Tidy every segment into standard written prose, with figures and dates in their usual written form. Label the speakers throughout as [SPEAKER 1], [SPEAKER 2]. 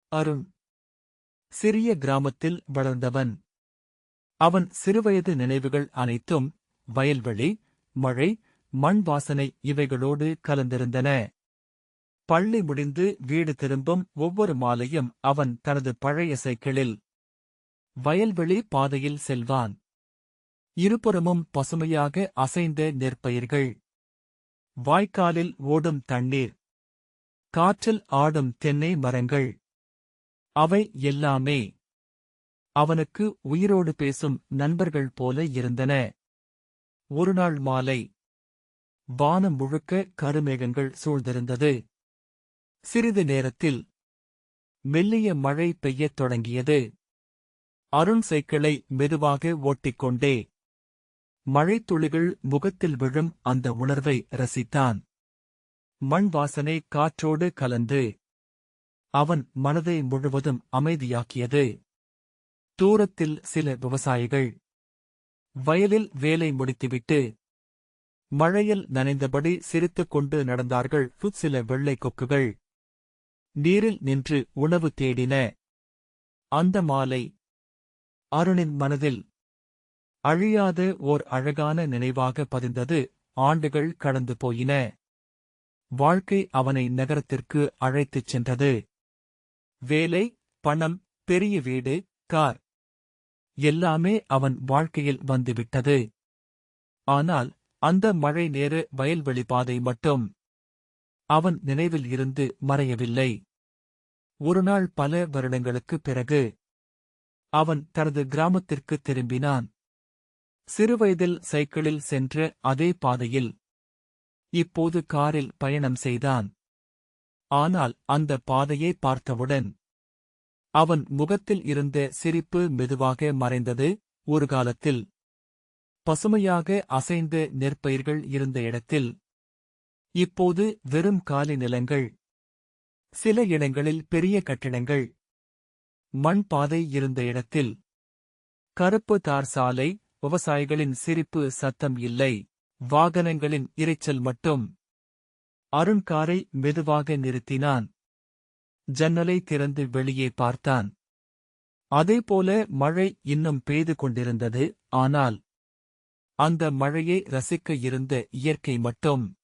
[SPEAKER 1] அருண் சிறிய கிராமத்தில் வளர்ந்தவன். அவன் சிறுவயது நினைவுகள் அனைத்தும் வயல்வெளி, மழை, மண் வாசனை இவைகளோடு கலந்திருந்தன. பள்ளி முடிந்து வீடு திரும்பும் ஒவ்வொரு மாலையும் அவன் தனது பழைய சைக்கிளில் வயல்வெளி பாதையில் செல்வான். இருபுறமும் பசுமையாக அசைந்த நெற்பயிர்கள், வாய்க்காலில் ஓடும் தண்ணீர், காற்றில் ஆடும் தென்னை மரங்கள். அவை எல்லாமே அவனுக்கு உயிரோடு பேசும் நண்பர்கள் போல இருந்தன. ஒருநாள் மாலை, வானம் முழுக்க கருமேகங்கள் சூழ்ந்திருந்தது. சிறிது நேரத்தில் மெல்லிய மழை பெய்யத் தொடங்கியது. அருண் சைக்கிளை மெதுவாக ஓட்டிக்கொண்டே மழைத்துளிகள் முகத்தில் விழும் அந்த உணர்வை ரசித்தான். மண் வாசனை காற்றோடு கலந்து அவன் மனதை முழுவதும் அமைதியாக்கியது. தூரத்தில் சில விவசாயிகள் வயலில் வேலை முடித்துவிட்டு மழையில் நனைந்தபடி சிரித்துக் கொண்டு நடந்தார்கள். சில வெள்ளை கொக்குகள் நீரில் நின்று உணவு தேடின. அந்த மாலை அருணின் மனதில் அழியாத ஓர் அழகான நினைவாக பதிந்தது. ஆண்டுகள் கடந்து போயின. வாழ்க்கை அவனை நகரத்திற்கு அழைத்துச் சென்றது. வேலை, பணம், பெரிய வீடு, கார் எல்லாமே அவன் வாழ்க்கையில் வந்துவிட்டது. ஆனால் அந்த மழை நேர வயல்வெளி பாதை மட்டும் அவன் நினைவில் இருந்து மறையவில்லை. ஒருநாள் பல வருடங்களுக்குப் பிறகு அவன் தனது கிராமத்திற்குத் திரும்பினான். சிறுவயதில் சைக்கிளில் சென்ற அதே பாதையில் இப்போது காரில் பயணம் செய்தான். ஆனால் அந்த பாதையை பார்த்தவுடன் அவன் முகத்தில் இருந்த சிரிப்பு மெதுவாக மறைந்தது. ஒரு காலத்தில் பசுமையாக அசைந்த நெற்பயிர்கள் இருந்த இடத்தில் இப்போது வெறும் காலி நிலங்கள், சில இடங்களில் பெரிய கட்டிடங்கள். மண் பாதை இருந்த இடத்தில் கருப்பு தார் சாலை, விவசாயிகளின் சிரிப்பு சத்தம் இல்லை, வாகனங்களின் இரைச்சல் மட்டும். அருண் காரை மெதுவாக நிறுத்தினான். ஜன்னலை திறந்து வெளியே பார்த்தான். அதேபோல மழை இன்னும் பெய்து கொண்டிருந்தது. ஆனால் அந்த மழையை ரசிக்க இருந்த இயற்கை மட்டும்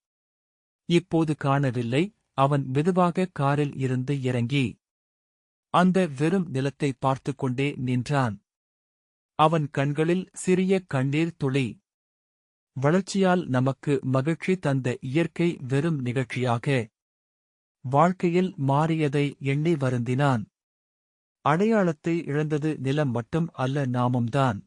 [SPEAKER 1] இப்போது காணவில்லை. அவன் மெதுவாக காரில் இருந்து இறங்கி அந்த வெறும் நிலத்தை பார்த்துக் கொண்டே நின்றான். அவன் கண்களில் சிறிய கண்ணீர் துளி. வளர்ச்சியால் நமக்கு மகிழ்ச்சி தந்த இயற்கை வெறும் நிகழ்ச்சியாக வாழ்க்கையில் மாறியதை எண்ணி வருந்தினான். அடையாளத்தை இழந்தது நிலம் மட்டும் அல்ல, நாமும்தான்.